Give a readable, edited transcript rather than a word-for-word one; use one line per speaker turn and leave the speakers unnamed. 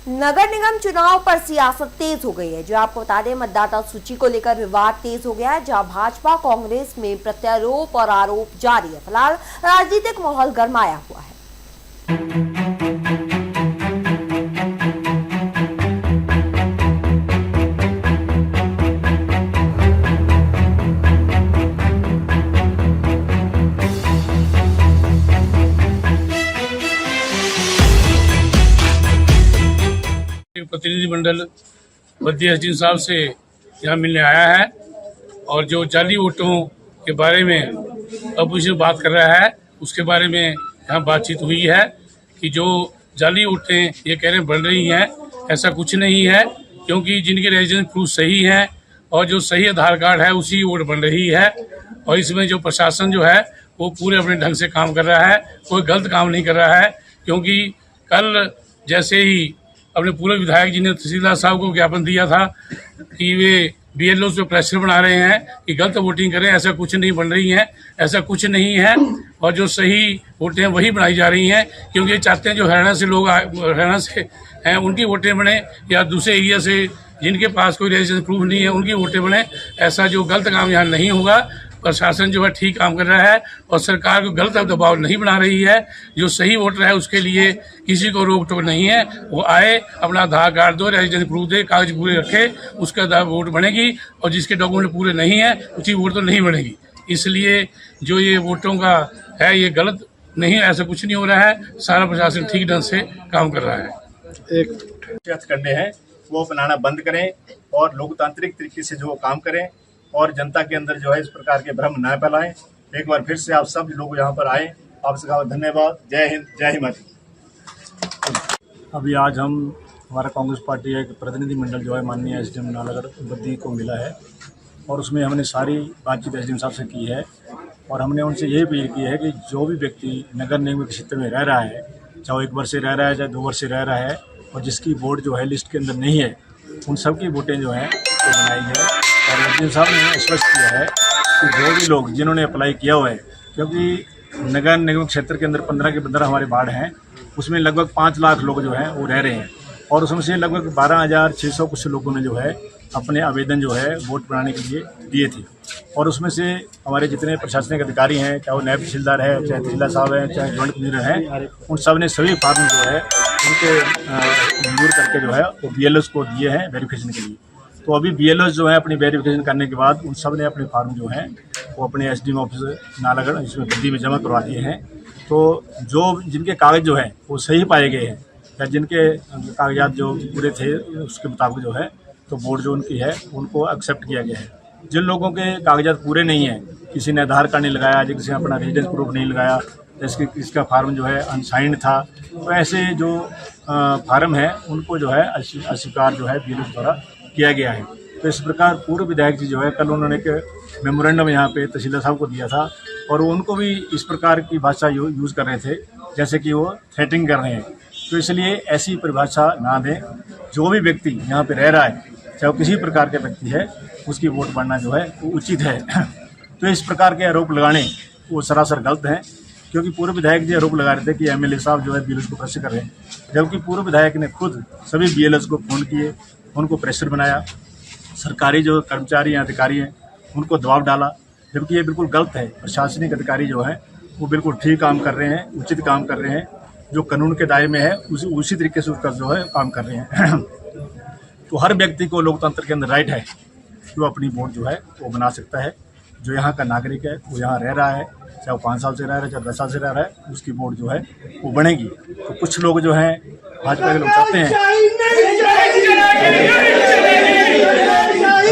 नगर निगम चुनाव पर सियासत तेज हो गई है। जो आपको बता दें, मतदाता सूची को लेकर विवाद तेज हो गया है, जहां भाजपा कांग्रेस में प्रत्यारोप और आरोप जारी है। फिलहाल राजनीतिक माहौल गरमाया हुआ है।
प्रतिनिधिमंडल बद्दी एसडीएम साहब से यहाँ मिलने आया है और जो जाली वोटों के बारे में अब उसे बात कर रहा है, उसके बारे में यहाँ बातचीत हुई है कि जो जाली वोटें ये कह रहे हैं बन रही हैं, ऐसा कुछ नहीं है, क्योंकि जिनके रेजिडेंस प्रूफ सही हैं और जो सही आधार कार्ड है उसी वोट बन रही है। और इसमें जो प्रशासन जो है वो पूरे अपने ढंग से काम कर रहा है, कोई गलत काम नहीं कर रहा है। क्योंकि कल जैसे ही अपने पूर्व विधायक जी ने तहसीलदार साहब को ज्ञापन दिया था कि वे बीएलओ पे प्रेशर बना रहे हैं कि गलत वोटिंग करें, ऐसा कुछ नहीं बन रही है, ऐसा कुछ नहीं है। और जो सही वोटें हैं वही बनाई जा रही हैं, क्योंकि ये चाहते हैं जो हरियाणा से हैं उनकी वोटें बने या दूसरे एरिया से जिनके पास कोई रेजिडेंस प्रूफ नहीं है उनकी वोटें बने। ऐसा जो गलत काम यहाँ नहीं होगा। प्रशासन जो है ठीक काम कर रहा है और सरकार को गलत दबाव नहीं बना रही है। जो सही वोटर है उसके लिए किसी को रोक टोक नहीं है, वो आए, अपना आधार कार्ड दो, रेजिडेंस प्रूफ दे, कागज पूरे रखे, उसके बाद वोट बनेगी। और जिसके डॉक्यूमेंट पूरे नहीं है उसकी वोट तो नहीं बनेगी। इसलिए जो ये वोटों का है ये गलत नहीं, ऐसा कुछ नहीं हो रहा है। सारा प्रशासन ठीक ढंग से काम कर रहा है।
एक करने हैं वो अपनाना बंद करें और लोकतांत्रिक तरीके से जो काम करें और जनता के अंदर जो है इस प्रकार के भ्रम न फैलाएं। एक बार फिर से आप सब लोग यहाँ पर आए, आपसे धन्यवाद। जय हिंद, जय हिमाचल।
अभी आज हमारा कांग्रेस पार्टी का एक प्रतिनिधिमंडल जो है माननीय एसडीएम नालागढ़ बद्दी को मिला है और उसमें हमने सारी बातचीत एसडीएम साहब से की है और हमने उनसे यही अपील की है कि जो भी व्यक्ति नगर निगम के क्षेत्र में रह रहा है, चाहे 1 वर्ष से रह रहा है चाहे 2 वर्ष से रह रहा है, और जिसकी वोट जो है लिस्ट के अंदर नहीं है, उन सब की वोटें जो हैं वो बनाई है। और एसडीएम साहब ने स्पष्ट किया है कि जो भी लोग जिन्होंने अप्लाई किया हुआ है, क्योंकि नगर निगम क्षेत्र के अंदर 15 के 15 हमारे वार्ड हैं, उसमें लगभग 5 लाख लोग जो हैं वो रह रहे हैं और उसमें से लगभग 12,600 कुछ लोगों ने जो है अपने आवेदन जो है वोट बनाने के लिए दिए थे। और उसमें से हमारे जितने प्रशासनिक अधिकारी हैं, चाहे वो नायब तहसीलदार है, चाहे तहसीलदार साहब हैं, चाहे जॉइंट इंजीनियर हैं, उन सब ने सभी फार्म जो है उनके मंजूर करके जो है वो बीएलओस को दिए हैं वेरिफिकेशन के लिए। तो अभी बीएलओस जो है अपनी वेरिफिकेशन करने के बाद उन सब ने अपने फार्म जो हैं वो अपने एसडीएम ऑफिस नालागढ़ इसमें बद्दी में जमा करवा दिए हैं। तो जो जिनके कागज जो हैं वो सही पाए गए हैं या जिनके कागजात जो पूरे थे उसके मुताबिक जो है तो वोट जो उनकी है उनको एक्सेप्ट किया गया है। जिन लोगों के कागजात पूरे नहीं हैं, किसी ने आधार कार्ड नहीं लगाया, किसी ने अपना रेजिडेंस प्रूफ नहीं लगाया, जैसे इसका फार्म जो है अनसाइंड था, तो ऐसे जो फार्म है उनको जो है अस्वीकार जो है बीएलओ द्वारा किया गया है। तो इस प्रकार पूर्व विधायक जी जो है कल उन्होंने एक मेमोरेंडम यहाँ पे तहसीलदार साहब को दिया था और उनको भी इस प्रकार की भाषा यूज़ कर रहे थे जैसे कि वो थ्रेटिंग कर रहे हैं। तो इसलिए ऐसी परिभाषा ना दें। जो भी व्यक्ति यहाँ पे रह रहा है, चाहे वो किसी प्रकार के व्यक्ति है, उसकी वोट बढ़ना जो है वो उचित है। तो इस प्रकार के आरोप लगाने वो सरासर गलत हैं, क्योंकि पूर्व विधायक जी आरोप लगा रहे थे कि एमएलए साहब जो है बीएलओस को प्रेशर कर रहे हैं, जबकि पूर्व विधायक ने खुद सभी बीएलओस को फ़ोन किए, उनको प्रेशर बनाया, सरकारी जो कर्मचारी या अधिकारी हैं उनको दबाव डाला, जबकि ये बिल्कुल गलत है। प्रशासनिक अधिकारी जो हैं वो बिल्कुल ठीक काम कर रहे हैं, उचित काम कर रहे हैं, जो कानून के दायरे में है उसी तरीके से उसका जो है काम कर रहे हैं। तो हर व्यक्ति को लोकतंत्र के अंदर राइट है कि वो अपनी वोट जो है वो बना सकता है। जो यहाँ का नागरिक है वो यहाँ रह रहा है, चाहे वो 5 साल से रह रहा है, चाहे 10 साल से रह रहा है, उसकी वोट जो है वो बनेगी। तो कुछ लोग जो हैं भाजपा के लोग चाहते हैं